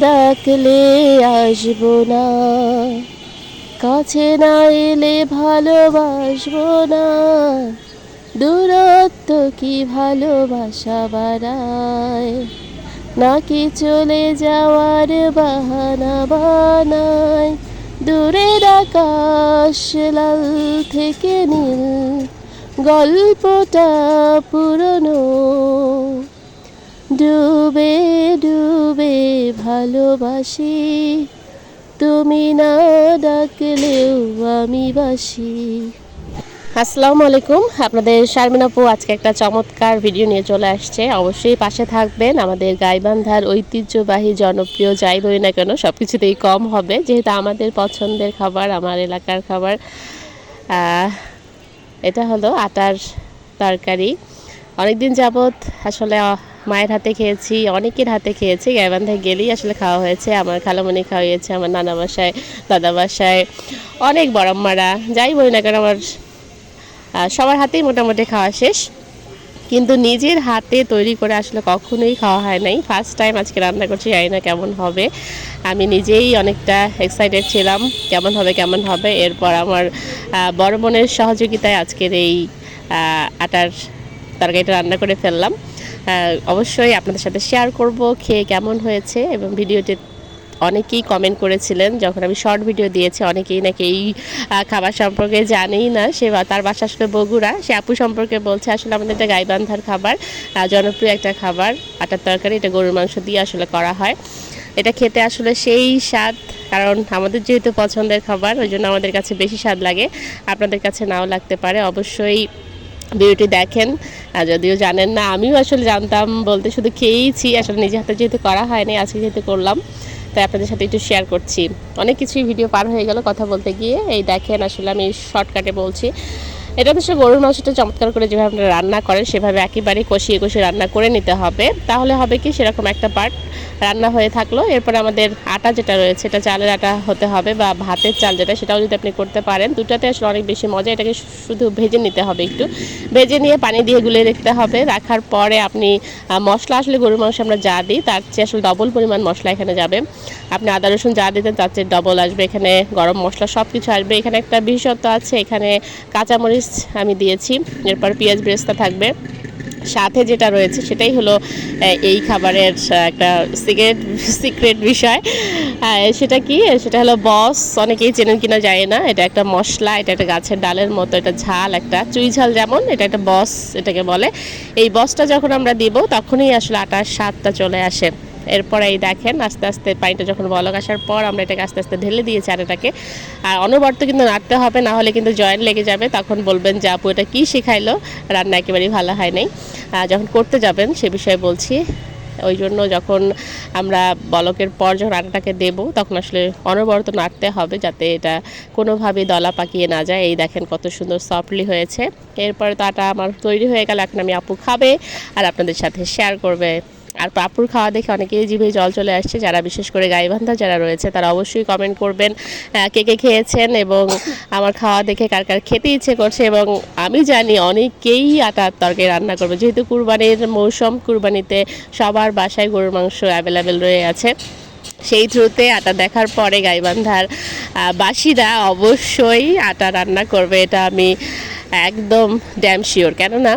ডাকলে আসবো না, কাছে না এলে ভালোবাসবো না, দূরত্ব কি ভালোবাসা বাড়ায়, নাকি চলে যাওয়ার বাহানা বানায়। দূরের আকাশ লাল থেকে নীল, গল্পটা পুরনো, ডুবে ডুবে ভালোবাসি, তুমি না ডাকলেও আমি বাসি। আসসালামু আলাইকুম, আপনাদের শারমিন আপু আজকে একটা চমৎকার ভিডিও নিয়ে চলে আসছে। অবশ্যই পাশে থাকবেন। আমাদের গাইবান্ধার ঐতিহ্যবাহী জনপ্রিয় যাই বলি না কেন সব কিছুতেই কম হবে, যেহেতু আমাদের পছন্দের খাবার, আমার এলাকার খাবার। এটা হলো আটার তরকারি। অনেকদিন যাবৎ আসলে মায়ের হাতে খেয়েছি, অনেকের হাতে খেয়েছি, গাইবান্ধায় গেলেই আসলে খাওয়া হয়েছে। আমার খালামণি খাওয়িয়েছে, আমার নানা বাসায়, দাদা বাসায়, অনেক বড়ম্মারা, যাই বলি না কেন আমার সবার হাতেই মোটামুটি খাওয়া শেষ, কিন্তু নিজের হাতে তৈরি করে আসলে কখনোই খাওয়া হয় নাই। ফার্স্ট টাইম আজকে রান্না করছি, জানি না কেমন হবে। আমি নিজেই অনেকটা এক্সাইটেড ছিলাম কেমন হবে। এরপর আমার বড় বোনের সহযোগিতায় আজকের এই আটার তরকারিটা রান্না করে ফেললাম। অবশ্যই আপনাদের সাথে শেয়ার করব খেয়ে কেমন হয়েছে। এবং ভিডিওটি অনেকেই কমেন্ট করেছিলেন যখন আমি শর্ট ভিডিও দিয়েছি, অনেকেই নাকি এই খাবার সম্পর্কে জানেই না। সে তার বাসা আসলে বগুড়া, সে আপু সম্পর্কে বলছে আসলে আমাদের এটা গাইবান্ধার খাবার, জনপ্রিয় একটা খাবার আটার তরকারি। এটা গরুর মাংস দিয়ে আসলে করা হয়। এটা খেতে আসলে সেই স্বাদ, কারণ আমাদের যেহেতু পছন্দের খাবার ওই জন্য আমাদের কাছে বেশি স্বাদ লাগে, আপনাদের কাছে নাও লাগতে পারে। অবশ্যই ভিডিওটি দেখেন। যদিও জানেন না, আমিও আসলে জানতাম বলতে, শুধু খেয়েইছি, আসলে নিজে হাতে যেহেতু করা হয়নি, আজকে যেহেতু করলাম তাই আপনাদের সাথে একটু শেয়ার করছি। অনেক কিছুই ভিডিও পার হয়ে গেল কথা বলতে গিয়ে। এই দেখেন, আসলে আমি শর্টকাটে বলছি। এটা হচ্ছে গরুর মাংসটা চমৎকার করে যেভাবে আপনারা রান্না করেন সেভাবে একেবারে কষিয়ে কষিয়ে রান্না করে নিতে হবে। তাহলে হবে কি, সেরকম একটা পার্ট রান্না হয়ে থাকলো। এরপর আমাদের আটা যেটা রয়েছে, এটা চালের আটা হতে হবে বা ভাতের চাল যেটা, সেটাও যদি আপনি করতে পারেন, দুটাতে আসলে অনেক বেশি মজা। এটাকে শুধু ভেজে নিতে হবে, একটু ভেজে নিয়ে পানি দিয়ে গুলিয়ে রাখতে হবে। রাখার পরে আপনি মশলা, আসলে গরুর মাংস আমরা যা দিই তার চেয়ে আসলে ডবল পরিমাণ মশলা এখানে যাবে। আপনি আদা রসুন যা দিতেন তার চেয়ে ডবল আসবে, এখানে গরম মশলা সব কিছু আসবে। এখানে একটা বিশেষত্ব আছে, এখানে কাঁচামরিচ আমি দিয়েছি, এরপর পেঁয়াজ বেরেস্তা থাকবে। সাথে যেটা রয়েছে সেটাই হলো এই খাবারের একটা সিক্রেট বিষয়। সেটা কি, সেটা হলো বস। অনেকেই চেনেন কিনা যায় না, এটা একটা মশলা, এটা একটা গাছের ডালের মতো, এটা ঝাল, একটা চুই ঝাল যেমন, এটা একটা বস এটাকে বলে। এই বসটা যখন আমরা দিব তখনই আসলে আটার স্বাদটা চলে আসে। এরপর এই দেখেন, আস্তে আস্তে পানিটা যখন বলক আসার পর আমরা এটাকে আস্তে আস্তে ঢেলে দিয়েছি আটাটাকে। আর অনবরত কিন্তু নাড়তে হবে, না হলে কিন্তু জয়েন্ট লেগে যাবে, তখন বলবেন যে আপু এটা কী শেখাইলো, রান্না একেবারেই ভালো হয় নাই। যখন করতে যাবেন সে বিষয়ে বলছি। ওই জন্য যখন আমরা বলকের পর যখন আটাটাকে দেবো তখন আসলে অনবরত নাড়তে হবে, যাতে এটা কোনোভাবেই দলা পাকিয়ে না যায়। এই দেখেন কত সুন্দর সফটলি হয়েছে। এরপরে তো আটা আমার তৈরি হয়ে গেল, এখন আমি আপু খাবে আর আপনাদের সাথে শেয়ার করবে। আর আপুর খাওয়া দেখে অনেকেই জিভে জল চলে আসছে। যারা বিশেষ করে গাইবান্ধা যারা রয়েছে তারা অবশ্যই কমেন্ট করবেন কে কে খেয়েছেন এবং আমার খাওয়া দেখে কার কার খেতে ইচ্ছে করছে। এবং আমি জানি অনেকেই আটার তরকারি রান্না করবে, যেহেতু কুরবানির মৌসুম, কুরবানিতে সবার বাসায় গরুর মাংস অ্যাভেলেবেল রয়ে আছে। সেই থ্রুতে আটা দেখার পরে গাইবান্ধার বাসীরা অবশ্যই আটা রান্না করবে, এটা আমি একদম ড্যাম শিওর। কেননা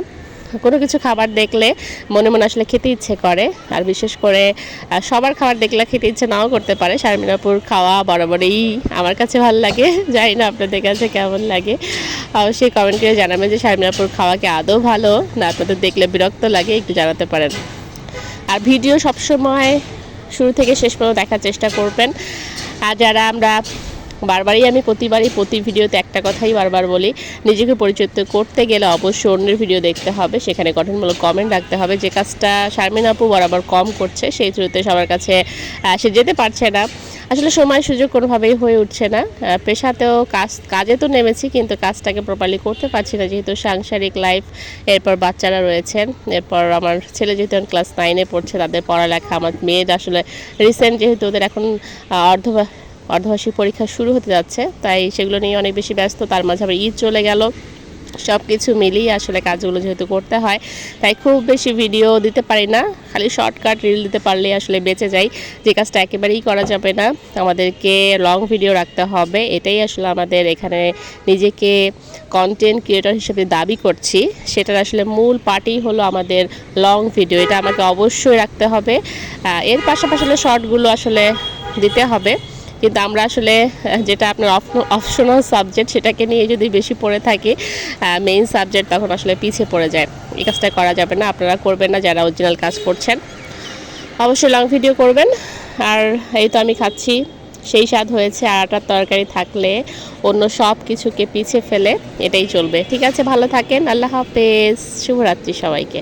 কোনো কিছু খাবার দেখলে মনে মনে আসলে খেতে ইচ্ছে করে, আর বিশেষ করে সবার খাবার দেখলে খেতে ইচ্ছে নাও করতে পারে। শারমিন আপুর খাওয়া বরাবরই আমার কাছে ভালো লাগে, জানি না আপনাদের কাছে কেমন লাগে। অবশ্যই কমেন্ট করে জানাবেন যে শারমিন আপুর খাওয়া কি আদৌ ভালো না আপনাদের দেখলে বিরক্ত লাগে, একটু জানাতে পারেন। আর ভিডিও সবসময় শুরু থেকে শেষ পর্যন্ত দেখার চেষ্টা করবেন। আর যারা আমরা আমি প্রতি ভিডিওতে একটা কথাই বারবার বলি, নিজেকে পরিচিত করতে গেলে অবশ্যই অন্যের ভিডিও দেখতে হবে, সেখানে গঠনমূলক কমেন্ট রাখতে হবে। যে কাজটা শারমিন আপু বরাবর কম করছে, সেই থ্রুতে সবার কাছে সে যেতে পারছে না। আসলে সময় সুযোগ কোনোভাবেই হয়ে উঠছে না। পেশাতেও কাজে তো নেমেছি, কিন্তু কাজটাকে প্রপারলি করতে পারছি না, যেহেতু সাংসারিক লাইফ, এরপর বাচ্চারা রয়েছেন, এরপর আমার ছেলে যেহেতু ক্লাস 9-এ পড়ছে, তাদের পড়ালেখা। আমার মেয়ের আসলে রিসেন্ট যেহেতু ওদের এখন অর্ধবার্ষিক পরীক্ষা শুরু হতে যাচ্ছে, তাই সেগুলো নিয়ে অনেক বেশি ব্যস্ত। তার মাঝে আবার ঈদ চলে গেল, সব কিছু মিলিয়ে আসলে কাজগুলো যেহেতু করতে হয়, তাই খুব বেশি ভিডিও দিতে পারি না, খালি শর্টকাট রিল দিতে পারলে আসলে বেঁচে যাই। যে কাজটা একেবারেই করা যাবে না, আমাদেরকে লং ভিডিও রাখতে হবে। এটাই আসলে আমাদের এখানে নিজেকে কন্টেন্ট ক্রিয়েটর হিসেবে দাবি করছি, সেটার আসলে মূল পার্টই হলো আমাদের লং ভিডিও। এটা আমাকে অবশ্যই রাখতে হবে। এর পাশাপাশি শর্টগুলো আসলে দিতে হবে, কিন্তু আমরা আসলে যেটা আপনার অপশনাল সাবজেক্ট সেটাকে নিয়ে যদি বেশি পড়ে থাকি, মেইন সাবজেক্ট তখন আসলে পিছিয়ে পড়ে যায়। এই কাজটা করা যাবে না, আপনারা করবেন না যারা অরিজিনাল কাজ করছেন। অবশ্যই লং ভিডিও করবেন। আর এই তো আমি খাচ্ছি, সেই স্বাদ হয়েছে। আর আটার তরকারি থাকলে অন্য সব কিছুকে পিছিয়ে ফেলে এটাই চলবে। ঠিক আছে, ভালো থাকেন, আল্লাহ হাফেজ, শুভরাত্রি সবাইকে।